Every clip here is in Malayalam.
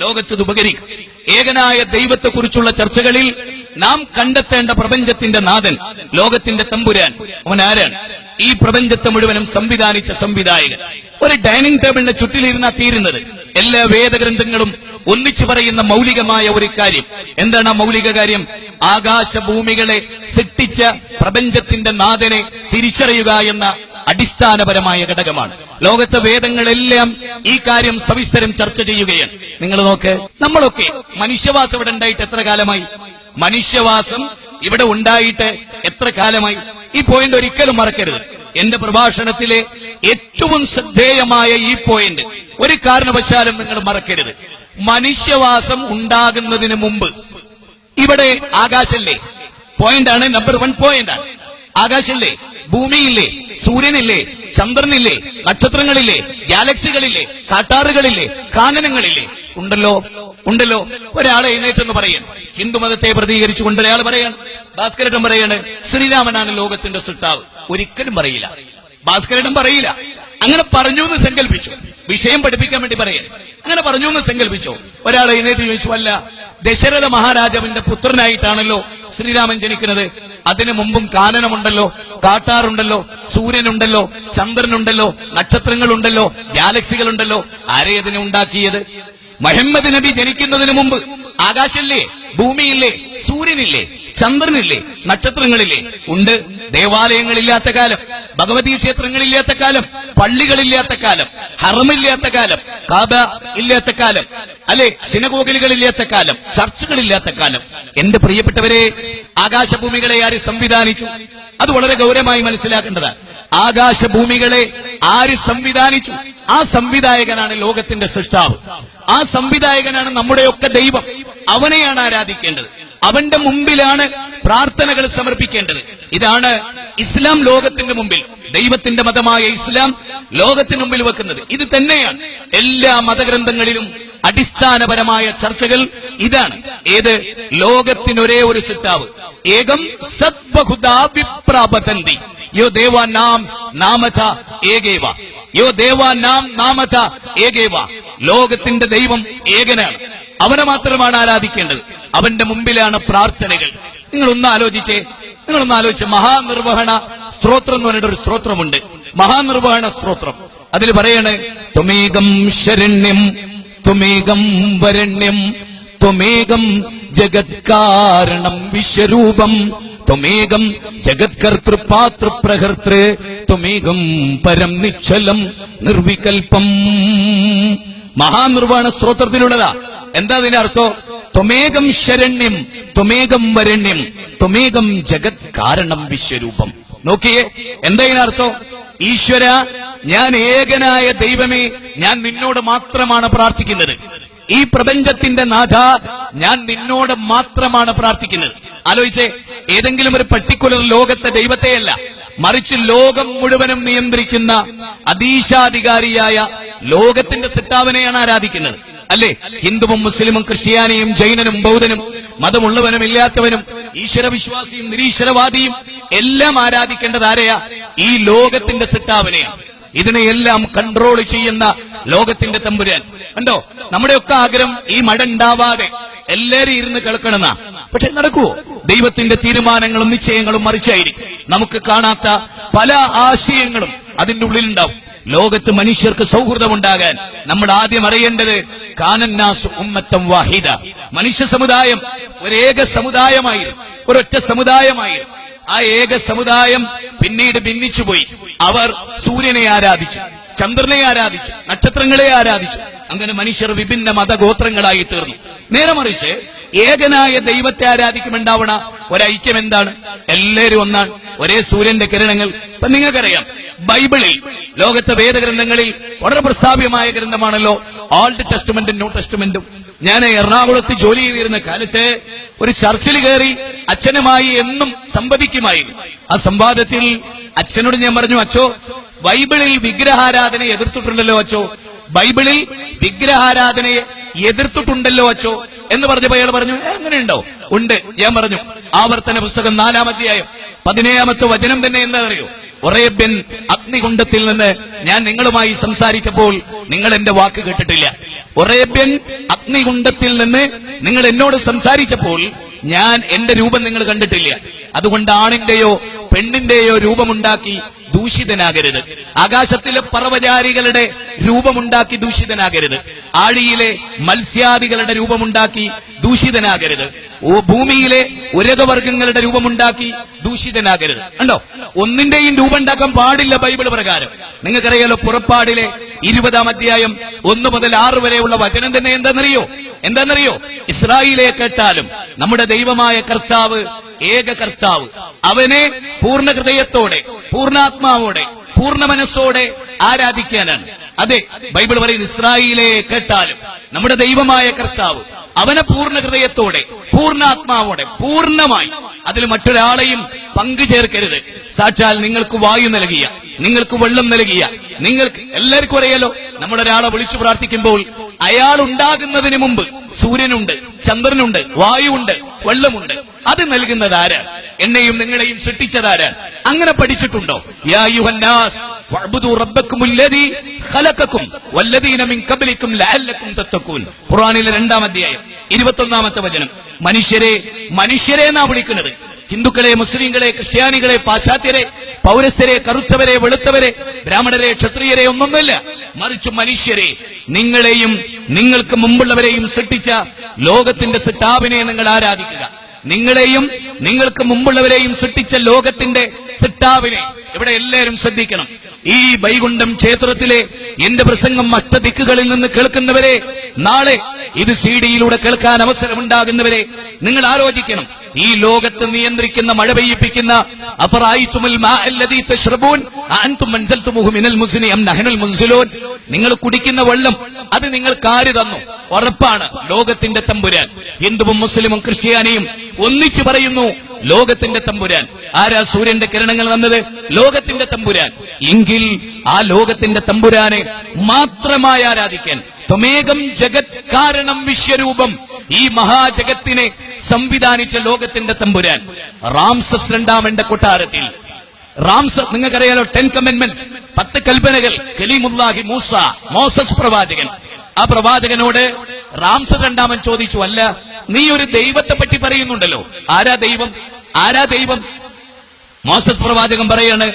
ലോകത്ത് ഉപകരിക്കും. ഏകനായ ദൈവത്തെക്കുറിച്ചുള്ള ചർച്ചകളിൽ നാം കണ്ടെത്തേണ്ട പ്രപഞ്ചത്തിന്റെ നാഥൻ, ലോകത്തിന്റെ തമ്പുരാൻ, അവൻ ആരാണ്? ഈ പ്രപഞ്ചത്തെ മുഴുവനും സംവിധാനിച്ച സംവിധായകൻ. ഒരു ഡൈനിങ് ടേബിളിന്റെ ചുറ്റിലിരുന്നാ തീരുന്നത്. എല്ലാ വേദഗ്രന്ഥങ്ങളും ഒന്നിച്ചു പറയുന്ന മൗലികമായ ഒരു കാര്യം എന്താണ്? ആ മൗലിക കാര്യം ആകാശഭൂമികളെ സൃഷ്ടിച്ച പ്രപഞ്ചത്തിന്റെ നാഥനെ തിരിച്ചറിയുക എന്ന അടിസ്ഥാനപരമായ ഘടകമാണ്. ലോകത്തെ വേദങ്ങളെല്ലാം ഈ കാര്യം സവിസ്തരം ചർച്ച ചെയ്യുകയാണ്. നിങ്ങൾ നോക്ക്, നമ്മളൊക്കെ മനുഷ്യവാസം ഇവിടെ ഉണ്ടായിട്ട് എത്ര കാലമായി? മനുഷ്യവാസം ഇവിടെ ഉണ്ടായിട്ട് എത്ര കാലമായി? ഈ പോയിന്റ് ഒരിക്കലും മറക്കരുത്. എന്റെ പ്രഭാഷണത്തിലെ ഏറ്റവും ശ്രദ്ധേയമായ ഈ പോയിന്റ് ഒരു കാരണവശാലും നിങ്ങൾ മറക്കരുത്. മനുഷ്യവാസം ഉണ്ടാകുന്നതിന് മുമ്പ് ഇവിടെ ആകാശല്ലേ? പോയിന്റാണ്, നമ്പർ 1 പോയിന്റാണ്. ആകാശല്ലേ? ഭൂമിയില്ലേ? സൂര്യനില്ലേ? ചന്ദ്രനില്ലേ? നക്ഷത്രങ്ങളില്ലേ? ഗാലക്സികളില്ലേ? കാട്ടാറുകളില്ലേ? കാനനങ്ങളില്ലേ? ഉണ്ടല്ലോ, ഉണ്ടല്ലോ. ഒരാളെ എഴുന്നേറ്റെന്ന് പറയാണ്, ഹിന്ദുമതത്തെ പ്രതികരിച്ചുകൊണ്ട് ഒരാൾ പറയാണ്, ഭാസ്കരേട്ടൻ പറയാണ് ശ്രീരാമനാണ് ലോകത്തിന്റെ സൃഷ്ടാവ്. ഒരിക്കലും പറയില്ല, ഭാസ്കരേട്ടൻ പറയില്ല. അങ്ങനെ പറഞ്ഞു എന്ന് സങ്കല്പിച്ചു, വിഷയം പഠിപ്പിക്കാൻ വേണ്ടി പറയാണ്. അങ്ങനെ പറഞ്ഞു എന്ന് സങ്കല്പിച്ചോ. ഒരാളെ എഴുന്നേറ്റ് ചോദിച്ചു, അല്ല ദശരഥ മഹാരാജാവിന്റെ പുത്രനായിട്ടാണല്ലോ ശ്രീരാമൻ ജനിക്കുന്നത്. അതിനു മുമ്പും കാനനമുണ്ടല്ലോ, കാട്ടാറുണ്ടല്ലോ, സൂര്യനുണ്ടല്ലോ, ചന്ദ്രനുണ്ടല്ലോ, നക്ഷത്രങ്ങളുണ്ടല്ലോ, ഗാലക്സികളുണ്ടല്ലോ. ആരെ അതിനെ ഉണ്ടാക്കിയത്? മുഹമ്മദ് നബി ജനിക്കുന്നതിന് മുമ്പ് ആകാശമില്ലേ? ഭൂമിയില്ലേ? സൂര്യനില്ലേ? ചന്ദ്രനില്ലേ? നക്ഷത്രങ്ങളില്ലേ? ഉണ്ട്. ദേവാലയങ്ങളില്ലാത്ത കാലം, ഭഗവതി ക്ഷേത്രങ്ങളില്ലാത്ത കാലം, പള്ളികളില്ലാത്ത കാലം, ഹറമില്ലാത്ത കാലം, കാബ ഇല്ലാത്ത കാലം, അല്ലെ, സിനഗോഗുകളില്ലാത്ത കാലം, ചർച്ചുകളില്ലാത്ത കാലം. എന്റെ പ്രിയപ്പെട്ടവരെ, ആകാശഭൂമികളെ ആര് സംവിധാനിച്ചു? അത് വളരെ ഗൗരവമായി മനസ്സിലാക്കേണ്ടതാണ്. ആകാശഭൂമികളെ ആര് സംവിധാനിച്ചു? ആ സംവിധായകനാണ് ലോകത്തിന്റെ സൃഷ്ടാവ്. ആ സംവിധായകനാണ് നമ്മുടെയൊക്കെ ദൈവം. അവനെയാണ് ആരാധിക്കേണ്ടത്. അവന്റെ മുമ്പിലാണ് പ്രാർത്ഥനകൾ സമർപ്പിക്കേണ്ടത്. ഇതാണ് ഇസ്ലാം ലോകത്തിന്റെ മുമ്പിൽ, ദൈവത്തിന്റെ മതമായ ഇസ്ലാം ലോകത്തിന് മുമ്പിൽ വെക്കുന്നത്. ഇത് തന്നെയാണ് എല്ലാ മതഗ്രന്ഥങ്ങളിലും അടിസ്ഥാനപരമായ ചർച്ചകൾ. ഇതാണ് ഏത്? ലോകത്തിനൊരേ ഒരു സൃഷ്ടാവ്, ഏകം സദ്ബഹുദാഭിപ്രാപതന്തി യോ ദേവാ നാം നാമത ഏകേവ, യോ ദേവാ നാം നാമത ഏകേവ. ലോകത്തിന്റെ ദൈവം ഏകനാണ്. അവനെ മാത്രമാണ് ആരാധിക്കേണ്ടത്. അവന്റെ മുമ്പിലാണ് പ്രാർത്ഥനകൾ. നിങ്ങളൊന്ന് ആലോചിച്ചേ. മഹാനിർവഹണ സ്ത്രോത്രം എന്ന് പറഞ്ഞിട്ടൊരു സ്ത്രോത്രമുണ്ട്, മഹാനിർവഹണ സ്ത്രോത്രം. അതിൽ പറയാണ്, ത്വമേകം ശരണ്യം ത്വമേകം വരണ്യം ത്വമേകം ജഗത്കാരണം വിശ്വരൂപം ത്വമേകം ജഗത്കർത്തൃപാതൃപ്രകർത്തൃ ത്വമേകം പരം നിശ്ചലം നിർവികൽപ്പം. മഹാനിർവഹണ സ്ത്രോത്രത്തിലുള്ളതാ. എന്താ അതിന്റെ അർത്ഥം? ത്വമേകം ശരണ്യം ത്വമേകം വരണ്യം ത്വമേകം ജഗത് കാരണം വിശ്വരൂപം. നോക്കിയേ, എന്താ ഇതിനർത്ഥം? ഈശ്വര, ഞാൻ ഏകനായ ദൈവമേ, ഞാൻ നിന്നോട് മാത്രമാണ് പ്രാർത്ഥിക്കുന്നത്. ഈ പ്രപഞ്ചത്തിന്റെ നാഥ, ഞാൻ നിന്നോട് മാത്രമാണ് പ്രാർത്ഥിക്കുന്നത്. ആലോചിച്ചേ, ഏതെങ്കിലും ഒരു പർട്ടിക്കുലർ ലോകത്തെ ദൈവത്തെയല്ല, മറിച്ച് ലോകം മുഴുവനും നിയന്ത്രിക്കുന്ന അതീശാധികാരിയായ ലോകത്തിന്റെ സൃഷ്ടാവിനെയാണ് ആരാധിക്കുന്നത്. അല്ലേ? ഹിന്ദുവും മുസ്ലിമും ക്രിസ്ത്യാനിയും ജൈനനും ബൗദ്ധനും മതമുള്ളവനും ഇല്ലാത്തവനും ഈശ്വരവിശ്വാസിയും നിരീശ്വരവാദിയും എല്ലാം ആരാധിക്കേണ്ടത് ആരെയാ? ഈ ലോകത്തിന്റെ സൃഷ്ടാവിനെയാണ്. ഇതിനെയെല്ലാം കൺട്രോൾ ചെയ്യുന്ന ലോകത്തിന്റെ തമ്പുരാൻ. കണ്ടോ, നമ്മുടെയൊക്കെ ആഗ്രഹം ഈ മഴ ഉണ്ടാവാതെ എല്ലാരും ഇരുന്ന് കേൾക്കണമെന്നാ. പക്ഷെ നടക്കുവോ? ദൈവത്തിന്റെ തീരുമാനങ്ങളും നിശ്ചയങ്ങളും മറിച്ചായിരിക്കും. നമുക്ക് കാണാത്ത പല ആശയങ്ങളും അതിന്റെ ഉള്ളിലുണ്ടാവും. ലോകത്ത് മനുഷ്യർക്ക് സൗഹൃദമുണ്ടാകാൻ നമ്മൾ ആദ്യം അറിയേണ്ടത് കാനന്നാസ് ഉമ്മത്തം വാഹിദ, മനുഷ്യ സമുദായം ഒരേക സമുദായമായിരുന്നു, ഒരൊറ്റ സമുദായമായിരുന്നു. ആ ഏക സമുദായം പിന്നീട് ഭിന്നിച്ചുപോയി. അവർ സൂര്യനെ ആരാധിച്ചു, ചന്ദ്രനെ ആരാധിച്ചു, നക്ഷത്രങ്ങളെ ആരാധിച്ചു. അങ്ങനെ മനുഷ്യർ വിഭിന്ന മതഗോത്രങ്ങളായി തീർന്നു. നേരെ മറിച്ച് ഏകനായ ദൈവത്തെ ആരാധിക്കുമുണ്ടാവണ ഒരൈക്യം എന്താണ്? എല്ലാവരും ഒന്നാണ്, ഒരേ സൂര്യന്റെ കിരണങ്ങൾ. ഇപ്പൊ നിങ്ങൾക്കറിയാം, ബൈബിളിൽ, ലോകത്തെ വേദഗ്രന്ഥങ്ങളിൽ വളരെ പ്രസ്താവ്യമായ ഗ്രന്ഥമാണല്ലോ ഓൾഡ് ടെസ്റ്റ്മെന്റും ന്യൂ ടെസ്റ്റ്മെന്റും. ഞാൻ എറണാകുളത്ത് ജോലി ചെയ്തിരുന്ന കാലത്ത് ഒരു ചർച്ചിൽ കയറി അച്ഛനുമായി എന്നും സംവദിക്കുമായിരുന്നു. ആ സംവാദത്തിൽ അച്ഛനോട് ഞാൻ പറഞ്ഞു, അച്ചോ, ബൈബിളിൽ വിഗ്രഹാരാധനയെ എതിർത്തിട്ടുണ്ടല്ലോ അച്ചോ, ബൈബിളിൽ വിഗ്രഹാരാധനയെ എതിർത്തിട്ടുണ്ടല്ലോ അച്ചോ എന്ന് പറഞ്ഞപ്പോ അയാൾ പറഞ്ഞു, എങ്ങനെയുണ്ടോ? ഉണ്ട്. ഞാൻ പറഞ്ഞു, ആവർത്തന പുസ്തകം 4-ാം അധ്യായം 17-ാമത്തെ വചനം തന്നെ എന്താ അറിയോ? ഒറേബ്യൻ അഗ്നികുണ്ഡത്തിൽ നിന്ന് ഞാൻ നിങ്ങളുമായി സംസാരിച്ചപ്പോൾ നിങ്ങൾ എന്റെ വാക്ക് കേട്ടിട്ടില്ല. ഒറേബ്യൻ അഗ്നികുണ്ഡത്തിൽ നിന്ന് നിങ്ങൾ എന്നോട് സംസാരിച്ചപ്പോൾ ഞാൻ എന്റെ രൂപം നിങ്ങൾ കണ്ടിട്ടില്ല. അതുകൊണ്ട് ആണിന്റെയോ പെണ്ണിന്റെയോ രൂപമുണ്ടാക്കി ദൂഷിതനാകരുത്. ആകാശത്തിലെ പർവ്വചാരികളുടെ രൂപമുണ്ടാക്കി ദൂഷിതനാകരുത്. ആഴിയിലെ മത്സ്യാദികളുടെ രൂപമുണ്ടാക്കി ദൂഷിതനാകരുത്. ഭൂമിയിലെ ഉരകവർഗങ്ങളുടെ രൂപമുണ്ടാക്കി ദൂഷിതനാകരുത്. കണ്ടോ, ഒന്നിന്റെയും രൂപം ഉണ്ടാക്കാൻ പാടില്ല ബൈബിൾ പ്രകാരം. നിങ്ങൾക്കറിയാലോ, പുറപ്പാടിലെ 20-ാം അധ്യായം 1 മുതൽ 6 വരെയുള്ള വചനം തന്നെ എന്താണെന്നറിയോ? ഇസ്രായേലെ കേട്ടാലും നമ്മുടെ ദൈവമായ കർത്താവ് ഏക കർത്താവ്, അവനെ പൂർണ്ണ ഹൃദയത്തോടെ, പൂർണ്ണാത്മാവോടെ, പൂർണ്ണ മനസ്സോടെ ആരാധിക്കാനാണ്. അതെ, ബൈബിൾ പറയുന്നു, ഇസ്രായേലെ കേട്ടാലും നമ്മുടെ ദൈവമായ കർത്താവ് അവനെ പൂർണ്ണ ഹൃദയത്തോടെ, പൂർണ്ണാത്മാവോടെ, പൂർണ്ണമായി, അതിൽ മറ്റൊരാളെയും പങ്കു ചേർക്കരുത്. സാക്ഷാൽ നിങ്ങൾക്ക് വായു നൽകിയ, നിങ്ങൾക്ക് വെള്ളം നൽകിയ, നിങ്ങൾക്ക് എല്ലാവർക്കും അറിയാലോ, നമ്മളൊരാളെ വിളിച്ചു പ്രാർത്ഥിക്കുമ്പോൾ അയാൾ ഉണ്ടാകുന്നതിന് മുമ്പ് സൂര്യനുണ്ട്, ചന്ദ്രനുണ്ട്, വായുവുണ്ട്, വെള്ളമുണ്ട്. അത് നൽകുന്നത് ആരാണ്? എന്നെയും നിങ്ങളെയും സൃഷ്ടിച്ചതാരാണ്? അങ്ങനെ പഠിച്ചിട്ടുണ്ടോ? യാ അയ്യുഹന്നാസ് വഅബ്ദു റബ്ബക്കുമുല്ലദീ ഖലഖക്കും വല്ലദീന മിൻ ഖബ്ലിക്കും ലഅല്ലക്കും തത്തഖൂൻ. ഖുർആനിലെ 2-ാം അധ്യായം 21-ാമത്തെ വചനം. മനുഷ്യരെ എന്നാ വിളിക്കുന്നത്. ഹിന്ദുക്കളെ, മുസ്ലിങ്ങളെ, ക്രിസ്ത്യാനികളെ, പാശ്ചാത്യരെ, പൗരസ്ഥരെ, കറുത്തവരെ, വെളുത്തവരെ, ബ്രാഹ്മണരെ, ക്ഷത്രിയരെ ഒന്നൊന്നല്ല, മറിച്ച് മനുഷ്യരെ, നിങ്ങളെയും നിങ്ങൾക്ക് മുമ്പുള്ളവരെയും സൃഷ്ടിച്ച ലോകത്തിന്റെ സൃഷ്ടാവിനെ നിങ്ങൾ ആരാധിക്കുക. നിങ്ങളെയും നിങ്ങൾക്ക് മുമ്പുള്ളവരെയും സൃഷ്ടിച്ച ലോകത്തിന്റെ സൃഷ്ടാവിനെ. ഇവിടെ എല്ലാവരും ശ്രദ്ധിക്കണം. ഈ വൈകുണ്ഠം ക്ഷേത്രത്തിലെ എന്റെ പ്രസംഗം അഷ്ടദിക്കുകളിൽ നിന്ന് കേൾക്കുന്നവരെ, നാളെ ഇത് സിഡിയിലൂടെ കേൾക്കാൻ അവസരമുണ്ടാകുന്നവരെ, നിങ്ങൾ ആലോചിക്കണം. ഈ ലോകത്ത് നിയന്ത്രിക്കുന്ന, മഴ പെയ്യിപ്പിക്കുന്ന, നിങ്ങൾ കുടിക്കുന്ന വെള്ളം അത് നിങ്ങൾക്ക് ആര് തന്നു? ഉറപ്പാണ്, ലോകത്തിന്റെ തമ്പുരാൻ. ഹിന്ദുവും മുസ്ലിമും ക്രിസ്ത്യാനിയും ഒന്നിച്ചു പറയുന്നു, ലോകത്തിന്റെ തമ്പുരാൻ. ആരാ സൂര്യന്റെ കിരണങ്ങൾ വന്നത്? ലോകത്തിന്റെ തമ്പുരാൻ. എങ്കിൽ ആ ലോകത്തിന്റെ തമ്പുരാനെ മാത്രമായി ആരാധിക്കാൻ, ത്വമേകം ജഗത് കാരണം വിശ്വരൂപം, ഈ മഹാജഗത്തിനെ സംവിധാനിച്ച ലോകത്തിന്റെ തമ്പുരാൻ റാംസസ് 2-ാമന്റെ കൊട്ടാരത്തിൽ, നിങ്ങൾക്കറിയാലോ 10 കമൻമെന്റ്സ്, 10 കൽപ്പനകൾ. കലീമുല്ലാഹി മൂസ, മോസസ് പ്രവാചകൻ. ആ പ്രവാചകനോട് റാംസസ് 2-ാമൻ ചോദിച്ചു, അല്ല, നീ ഒരു ദൈവത്തെ പറ്റി പറയുന്നുണ്ടല്ലോ, ആരാ ദൈവം? മോസസ് പ്രവാചകൻ പറയാണ്,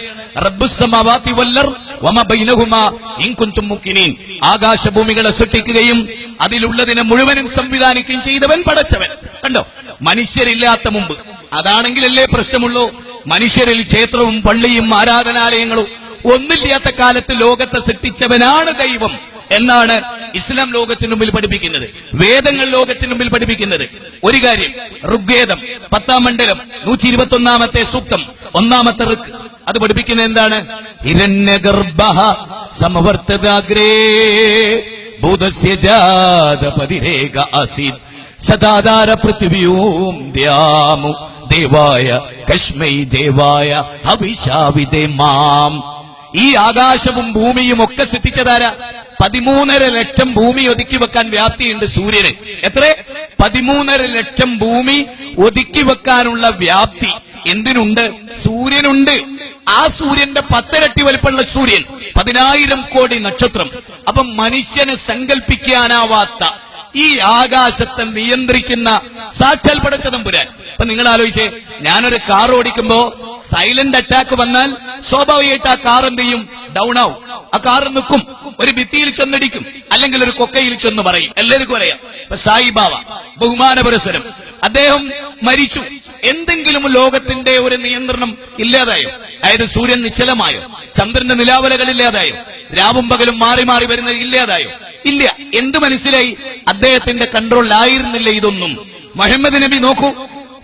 റബ്ബുസ് സമാവാതി വൽ അർദ് വമാ ബൈനഹുമാ ഇൻ കുൻതും മുഖിനീൻ. ആകാശഭൂമികളെ സൃഷ്ടിക്കുകയും അതിലുള്ളതിനെ മുഴുവനും സംവിധാനിക്കുകയും ചെയ്തവൻ, പടച്ചവൻ. കണ്ടോ, മനുഷ്യരില്ലാത്ത മുമ്പ്. അതാണെങ്കിലല്ലേ പ്രശ്നമുള്ളൂ. മനുഷ്യരിൽ ക്ഷേത്രവും പള്ളിയും ആരാധനാലയങ്ങളും ഒന്നില്ലാത്ത കാലത്ത് ലോകത്തെ സൃഷ്ടിച്ചവനാണ് ദൈവം എന്നാണ് ഇസ്ലാം ലോകത്തിന് മുമ്പിൽ പഠിപ്പിക്കുന്നത്, വേദങ്ങൾ ലോകത്തിന് മുമ്പിൽ പഠിപ്പിക്കുന്നത്. ഒരു കാര്യം, ഋഗ്വേദം 10-ാം മണ്ഡലം 121-ാമത്തെ സൂക്തം 1-ാമത്തെ ഋക്ക്, അത് പഠിപ്പിക്കുന്നത് എന്താണ്? ഹിരണ്യഗർഭഃ സമവർത്തദാഗ്രേ ഭൂതസ്യ ജാതപതിരേക ആസീത് സദാധാര പൃഥ്വിയൂം ദ്യാമു ദേവായ കശ്മൈ ദേവായ ഹവിഷാവിദേ മാം. ഈ ആകാശവും ഭൂമിയും ഒക്കെ സൃഷ്ടിച്ചതാരാ? 13.5 ലക്ഷം ഭൂമി ഒതുക്കി വെക്കാൻ വ്യാപ്തിയുണ്ട് സൂര്യന്. എത്ര? 13.5 ലക്ഷം ഭൂമി ഒതുക്കി വെക്കാനുള്ള വ്യാപ്തി എന്തിനുണ്ട്? സൂര്യനുണ്ട്. ആ സൂര്യന്റെ 10 ഇരട്ടി വലിപ്പമുള്ള സൂര്യൻ, 10,000 കോടി നക്ഷത്രം. അപ്പം മനുഷ്യന് സങ്കല്പിക്കാനാവാത്ത ഈ ആകാശത്തെ നിയന്ത്രിക്കുന്ന സാക്ഷാൽ പടച്ച തമ്പുരാൻ. അപ്പൊ നിങ്ങൾ ആലോചിച്ചേ, ഞാനൊരു കാർ ഓടിക്കുമ്പോ സൈലന്റ് അറ്റാക്ക് വന്നാൽ സ്വാഭാവികമായിട്ട് ആ കാർ എന്ത് ചെയ്യും? ഡൗൺ ആവും. ആ കാർ നിൽക്കും, ഒരു ഭിത്തിയിൽ ചെന്നടിക്കും, അല്ലെങ്കിൽ ഒരു കൊക്കയിൽ ചെന്ന് പറയും. എല്ലാവർക്കും അറിയാം. ഇപ്പൊ സായിബാബ ബഹുമാന പുരസ്സരം, അദ്ദേഹം മരിച്ചു. എന്തെങ്കിലും ലോകത്തിന്റെ ഒരു നിയന്ത്രണം ഇല്ലാതായോ? അതായത് സൂര്യൻ നിശ്ചലമായോ? ചന്ദ്രന്റെ നിലാവലകൾ ഇല്ലാതായോ? രാവും പകലും മാറി മാറി വരുന്നത് ഇല്ലാതായോ? ഇല്ല. എന്ത് മനസ്സിലായി? അദ്ദേഹത്തിന്റെ കൺട്രോളിലായിരുന്നില്ല ഇതൊന്നും. മുഹമ്മദ് നബി നോക്കൂ,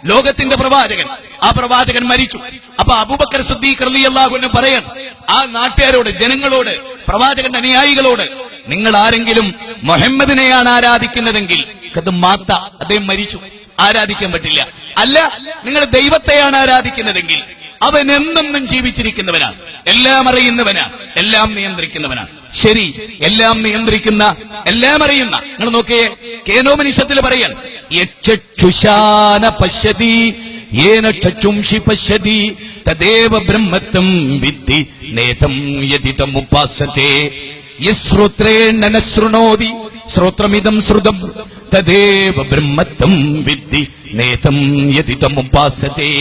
ലോകത്തിന്റെ പ്രവാചകൻ. ആ പ്രവാചകൻ മരിച്ചു. അപ്പൊ അബൂബക്കർ സിദ്ദീഖ് റളിയല്ലാഹു അൻഹു പറയാൻ ആ നാട്ടുകാരോട്, ജനങ്ങളോട്, പ്രവാചകന്റെ അനുയായികളോട്, നിങ്ങൾ ആരെങ്കിലും മുഹമ്മദിനെയാണ് ആരാധിക്കുന്നതെങ്കിൽ അത് മാത്ത, അദ്ദേഹം മരിച്ചു, ആരാധിക്കാൻ പറ്റില്ല. അല്ല, നിങ്ങൾ ദൈവത്തെയാണ് ആരാധിക്കുന്നതെങ്കിൽ അവൻ എന്നെന്നും ജീവിച്ചിരിക്കുന്നവനാണ്, എല്ലാം അറിയുന്നവനാണ്, എല്ലാം നിയന്ത്രിക്കുന്നവനാണ്. ശരി, എല്ലാം നിയന്ത്രിക്കുന്ന, എല്ലാം അറിയുന്ന. നിങ്ങൾ നോക്കിയേ, കേനോപനിഷത്തിൽ പറയാൻ യക്ഷുഷാന പശ്യതി യേന ചക്ഷുംഷി പശ്യതി തദേവ ബ്രഹ്മത്വം വിദ്ധി നേതം യതിതമുപാസതേ യശ്രോത്രേണ ന ശൃണോതി ശ്രോത്രമിതം ശ്രുതം തദേവ ബ്രഹ്മത്വം വിദ്ധി നേതം യതിതമുപാസതേ.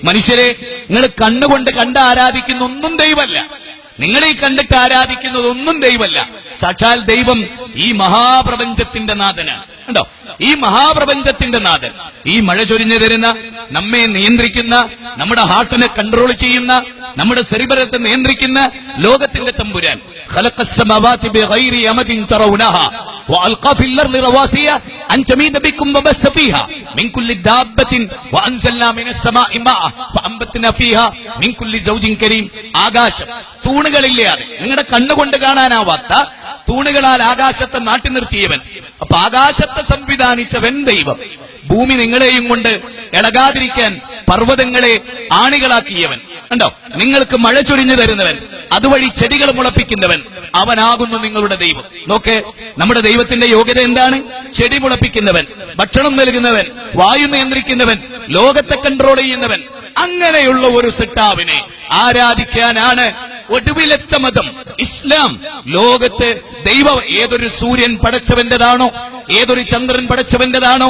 മനുഷ്യരെ, നിങ്ങൾ കണ്ണുകൊണ്ട് കണ്ട് ആരാധിക്കുന്ന ഒന്നും ദൈവമല്ല. നിങ്ങൾ ഈ കണ്ടിട്ട് ആരാധിക്കുന്നത് ഒന്നും ദൈവമല്ല. സാക്ഷാൽ ദൈവം ഈ മഹാപ്രപഞ്ചത്തിന്റെ നാഥനാണ്. കണ്ടോ, ഈ മഹാപ്രപഞ്ചത്തിന്റെ നാഥൻ, ഈ മഴ ചൊരിഞ്ഞു തരുന്ന, നമ്മെ നിയന്ത്രിക്കുന്ന, നമ്മുടെ ഹാർട്ടിനെ കൺട്രോൾ ചെയ്യുന്ന, നമ്മുടെ ശരീരത്തെ നിയന്ത്രിക്കുന്ന ലോകത്തിന്റെ തമ്പുരാൻ. ഖലഖസ്സമാവാതി ബിഗൈരി അമദിൻ തറൗനഹാ വഅൽഖാ ഫിൽ അർളി റവാസിയ അൻ തമീദ ബികും വബസ്സ ഫീഹാ മിൻ കുല്ലി ദാബത്തിൻ വഅൻസൽനാ മിനസ് സമാഇ മാഅ ഫഅംബത്നാ ഫീഹാ മിൻ കുല്ലി സൗജിൻ കരീം. ആകാശം തൂണുകളില്ലാതെ, നിങ്ങളുടെ കണ്ണുകൊണ്ട് കാണാനാവാത്ത തൂണുകളാൽ ആകാശത്തെ നാട്ടി നിർത്തിയവൻ. അപ്പൊ ആകാശത്തെ സംവിധാനിച്ചവൻ ദൈവം. ഭൂമി നിങ്ങളെയും കൊണ്ട് ഇളകാതിരിക്കാൻ പർവ്വതങ്ങളെ ആണികളാക്കിയവൻ. കണ്ടോ, നിങ്ങൾക്ക് മഴ ചൊരിഞ്ഞു തരുന്നവൻ, അതുവഴി ചെടികൾ മുളപ്പിക്കുന്നവൻ, അവനാകുന്നു നിങ്ങളുടെ ദൈവം. നോക്ക്, നമ്മുടെ ദൈവത്തിന്റെ യോഗ്യത എന്താണ്? ചെടി മുളപ്പിക്കുന്നവൻ, ഭക്ഷണം നൽകുന്നവൻ, വായു നിയന്ത്രിക്കുന്നവൻ, ലോകത്തെ കൺട്രോൾ ചെയ്യുന്നവൻ. അങ്ങനെയുള്ള ഒരു സിട്ടാവിനെ ആരാധിക്കാനാണ് ഒടുവിലത്തെ മതം ഇസ്ലാം. ലോകത്ത് ദൈവം ഏതൊരു സൂര്യൻ പടച്ചവന്റേതാണോ, ഏതൊരു ചന്ദ്രൻ പടച്ചവന്റേതാണോ,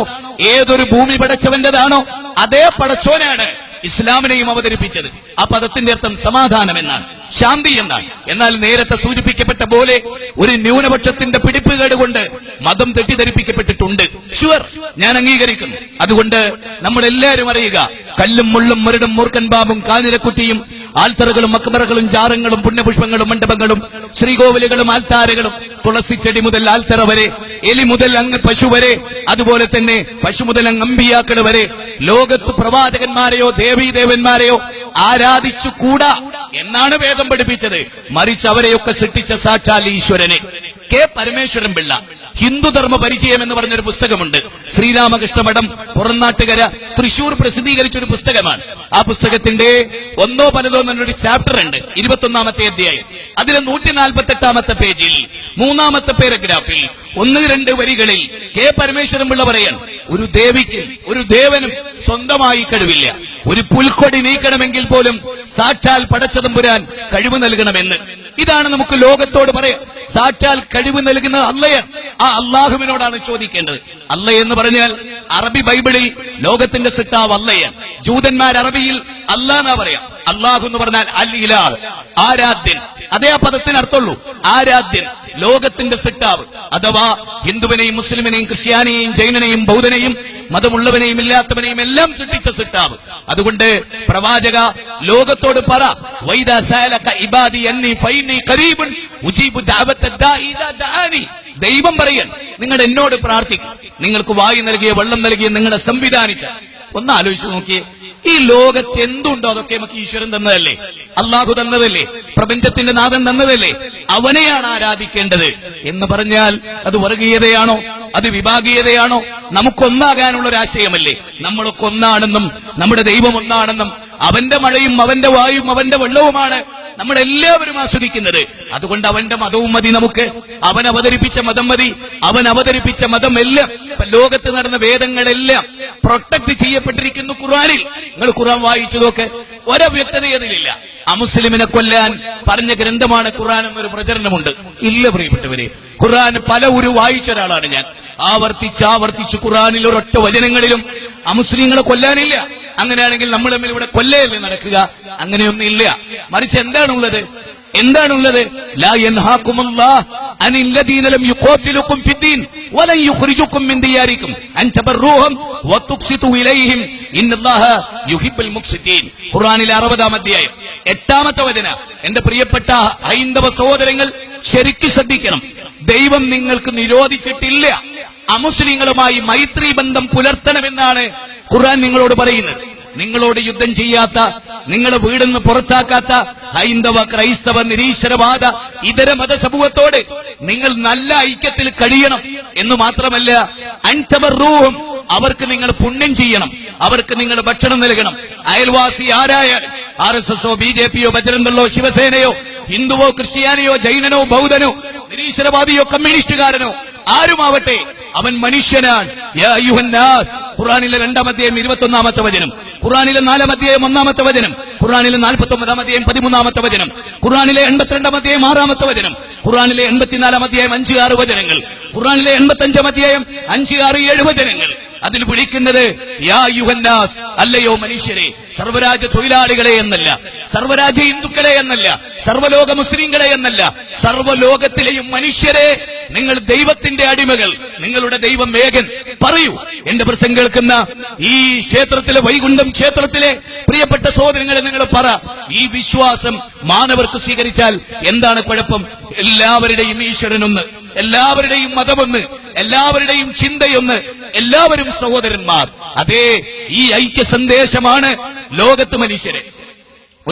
ഏതൊരു ഭൂമി പടച്ചവന്റേതാണോ, അതേ പടച്ചോനാണ് ഇസ്ലാമിനെയും അവതരിപ്പിച്ചത്. ആ പദത്തിന്റെ അർത്ഥം സമാധാനം എന്നാണ്, ശാന്തി എന്നാണ്. എന്നാൽ നേരത്തെ സൂചിപ്പിക്കപ്പെട്ട പോലെ ഒരു ന്യൂനപക്ഷത്തിന്റെ പിടിപ്പുകേട് കൊണ്ട് മതം തെറ്റിദ്ധരിപ്പിക്കപ്പെട്ടിട്ടുണ്ട്. ഷുവർ, ഞാൻ അംഗീകരിക്കുന്നു. അതുകൊണ്ട് നമ്മളെല്ലാവരും അറിയുക, കല്ലും മുള്ളും മുരടും മൂർഖൻ പാമ്പും കാഞ്ഞിരക്കുറ്റിയും ആൽത്തറകളും മക്ബറകളും ജാറങ്ങളും പുണ്യപുഷ്പങ്ങളും മണ്ഡപങ്ങളും ശ്രീകോവിലുകളും ആൽത്താരകളും തുളസിച്ചെടി മുതൽ ആൽത്തറ വരെ, എലി മുതൽ അങ്ങ് പശു വരെ, അതുപോലെ തന്നെ പശു മുതൽ അങ്ങ് അമ്പിയാക്കൾ വരെ ലോകത്ത് പ്രവാചകന്മാരെയോ ദേവീദേവന്മാരെയോ ആരാധിച്ചുകൂടാ എന്നാണ് വേദം പഠിപ്പിച്ചത്. മറിച്ച് അവരെയൊക്കെ സൃഷ്ടിച്ച സാക്ഷാൽ ഈശ്വരനെ. കെ പരമേശ്വരൻ പിള്ള ഹിന്ദുധർമ്മ പരിചയം എന്ന് പറഞ്ഞൊരു പുസ്തകമുണ്ട്. ശ്രീരാമകൃഷ്ണ മഠം പുറനാട്ടുകര തൃശൂർ പ്രസിദ്ധീകരിച്ച ഒരു പുസ്തകമാണ്. ആ പുസ്തകത്തിന്റെ ഒന്നോ പലതോ എന്നൊരു ചാപ്റ്റർ ഉണ്ട്, 21-ാമത്തെ അധ്യായം. അതിലെ 148-ാമത്തെ പേജിൽ 3-ാമത്തെ പാരഗ്രാഫിൽ 1-2 വരികളിൽ കെ പരമേശ്വരൻ പിള്ള പറയാൻ, ഒരു ദേവിക്കും ഒരു ദേവനും സ്വന്തമായി കഴിവില്ല. ഒരു പുൽക്കൊടി നീക്കണമെങ്കിൽ പോലും സാക്ഷാൽ പടച്ചതമ്പുരാൻ കഴിവ് നൽകണമെന്ന്. ഇതാണ് നമുക്ക് ലോകത്തോട് പറയാം. സാക്ഷാൽ കഴിവ് നൽകുന്നത് അള്ളയാണ്. ആ അള്ളാഹുവിനോടാണ് ചോദിക്കേണ്ടത്. അള്ള എന്ന് പറഞ്ഞാൽ അറബി ബൈബിളിൽ ലോകത്തിന്റെ സിട്ടാവ് അള്ളയാണ്. ജൂതന്മാർ അറബിയിൽ അല്ലാ എന്നാ പറയാം. അള്ളാഹു എന്ന് പറഞ്ഞാൽ അൽ ഇലാഹ്, ആരാധ്യൻ. അതേ ആ പദത്തിന് അർത്ഥമുള്ളൂ, ആരാധ്യൻ, ലോകത്തിന്റെ സിട്ടാവ്. അഥവാ ഹിന്ദുവിനെയും മുസ്ലിമിനെയും ക്രിസ്ത്യാനിയെയും ജൈനനെയും ബൗദ്ധനെയും മതമുള്ളവനെയും ഇല്ലാത്തവനെയും എല്ലാം സൃഷ്ടിച്ച സിട്ടാവ്. അതുകൊണ്ട് പ്രവാചക, ലോകത്തോട് പറ, വൈദാ സഅലക ഇബാദി അന്നി ഫൈനി ഖരീബുൻ ഉജീബു ദഅവത ദാഇ ഇദാ ദഅാനി. ദൈവം പറയാൻ, നിങ്ങൾ എന്നോട് പ്രാർത്ഥിക്കും. നിങ്ങൾക്ക് വായു നൽകിയ, വെള്ളം നൽകിയ, നിങ്ങളെ സംവിധാനിച്ച. ഒന്ന് ആലോചിച്ച് നോക്കിയേ, ഈ ലോകത്ത് എന്തുണ്ടോ അതൊക്കെ നമുക്ക് ഈശ്വരൻ തന്നതല്ലേ, അള്ളാഹു തന്നതല്ലേ, പ്രപഞ്ചത്തിന്റെ നാഥൻ തന്നതല്ലേ. അവനെയാണ് ആരാധിക്കേണ്ടത് എന്ന് പറഞ്ഞാൽ അത് വർഗീയതയാണോ, അത് വിഭാഗീയതയാണോ? നമുക്കൊന്നാകാനുള്ള ഒരു ആശയമല്ലേ? നമ്മളൊക്കെ ഒന്നാണെന്നും നമ്മുടെ ദൈവം ഒന്നാണെന്നും അവന്റെ മഴയും അവന്റെ വായും അവന്റെ വെള്ളവുമാണ് നമ്മളെല്ലാവരും ആസ്വദിക്കുന്നത്. അതുകൊണ്ട് അവന്റെ മതവും മതി നമുക്ക്, അവൻ അവതരിപ്പിച്ച മതം മതി. അവൻ അവതരിപ്പിച്ച മതം എല്ലാം, ലോകത്ത് നടന്ന വേദങ്ങളെല്ലാം പ്രൊട്ടക്ട് ചെയ്യപ്പെട്ടിരിക്കുന്നു ഖുർആനിൽ. നിങ്ങൾ ഖുർആൻ വായിച്ചു നോക്ക്, ഒരവ്യക്തതയതിലില്ല. അമുസ്ലിമിനെ കൊല്ലാൻ പറഞ്ഞ ഗ്രന്ഥമാണ് ഖുർആൻ എന്നൊരു പ്രചരണമുണ്ട്. ഇല്ല പ്രിയപ്പെട്ടവരെ, ഖുർആൻ പല വായിച്ച ഒരാളാണ് ഞാൻ. ആവർത്തിച്ച് ഖുർആനിൽ ഒരൊറ്റ വചനങ്ങളിലും അമുസ്ലിങ്ങളെ കൊല്ലാനില്ല. അങ്ങനെയാണെങ്കിൽ നമ്മൾ തമ്മിൽ ഇവിടെ കൊല്ലയല്ലേ നടക്കുക? അങ്ങനെയൊന്നും ഇല്ല. മറിച്ച് എന്താണുള്ളത്? ലാ യൻഹാകുമുല്ലാഹ് അനിൽ ലദീന ലം യുഖാതിലുകും ഫിദ്ദീൻ വലൻ യുഖ്രിജുകും മിൻ ദിയാരികും അൻ തബറൂഹും വതുഖ്സിതു ഇലൈഹിം ഇന്നല്ലാഹ യുഹിബ്ബുൽ മുഖ്സിതീൻ. ഖുർആനിലെ 60-ാം അധ്യായം 8-ാമത്തെ വചനം. എന്റെ പ്രിയപ്പെട്ട ഹൈന്ദവ സഹോദരങ്ങൾ ശരിക്കും ശ്രദ്ധിക്കണം. ദൈവം നിങ്ങൾക്ക് നിരോധിച്ചിട്ടില്ല അമുസ്ലിങ്ങളുമായി മൈത്രി ബന്ധം പുലർത്തണമെന്നാണ് ഖുർആൻ നിങ്ങളോട് പറയുന്നത്. നിങ്ങളോട് യുദ്ധം ചെയ്യാത്ത, നിങ്ങളെ വീടിന്ന് പുറത്താക്കാത്ത ഹൈന്ദവ, ക്രൈസ്തവ, നിരീശ്വരവാദ ഇതര മതസമൂഹത്തോട് നിങ്ങൾ നല്ല ഐക്യത്തിൽ കഴിയണം എന്ന് മാത്രമല്ല, അൻതബറൂഹും, അവർക്ക് നിങ്ങൾ പുണ്യം ചെയ്യണം, അവർക്ക് നിങ്ങൾ ഭക്ഷണം നൽകണം. അയൽവാസി ആരായാലും, RSSോ BJPയോ ബജറംഗളോ ശിവസേനയോ ഹിന്ദുവോ ക്രിസ്ത്യാനിയോ ജൈനനോ ബൗദ്ധനോ നിരീശ്വരവാദിയോ കമ്മ്യൂണിസ്റ്റുകാരനോ ആരുമാവട്ടെ, അവൻ മനുഷ്യനാണ്. യാ അയ്യുഹന്നാസ്, ഖുർആനിലെ 2-ാം അധ്യായം 21-ാമത്തെ വചനം, ഖുർആനിലെ 4-ാം അധ്യായം 1-ാമത്തെ വചനം, ഖുർആനിലെ 49-ാം അധ്യായം 13-ാമത്തെ വചനം, ഖുർആനിലെ 82-ാം അധ്യായം 6-ാമത്തെ വചനം, ഖുർആനിലെ 84-ാം അധ്യായം 5-6 വചനങ്ങൾ, ഖുർആനിലെ 85-ാം അധ്യായം 5, 6, 7 വചനങ്ങൾ. അതിൽ വിളിക്കുന്നത് യാ യുഹന്നാസ്, അല്ലയോ മനുഷ്യരെ. സർവരാജ്യ തൊഴിലാളികളെ എന്നല്ല, സർവരാജ്യ ഹിന്ദുക്കളെ എന്നല്ല, സർവലോക മുസ്ലിങ്ങളെ എന്നല്ല, സർവലോകത്തിലെയും മനുഷ്യരെ, നിങ്ങൾ ദൈവത്തിന്റെ അടിമകൾ, നിങ്ങളുടെ ദൈവം ഏകൻ. പറയൂ, എന്റെ പ്രസംഗം കേൾക്കുന്ന ഈ ക്ഷേത്രത്തിലെ, വൈകുണ്ഠം ക്ഷേത്രത്തിലെ പ്രിയപ്പെട്ട സഹോദരങ്ങളെ, നിങ്ങൾ പറ, ഈ വിശ്വാസം മാനവർക്ക് സ്വീകരിച്ചാൽ എന്താണ് കുഴപ്പം? എല്ലാവരുടെയും ഈശ്വരനൊന്ന്, എല്ലാവരുടെയും മതമൊന്ന്, എല്ലാവരുടെയും ചിന്തയൊന്ന്, എല്ലാവരും സഹോദരന്മാർ. അതേ, ഈ ഐക്യ സന്ദേശമാണ് ലോകത്ത് മനുഷ്യരെ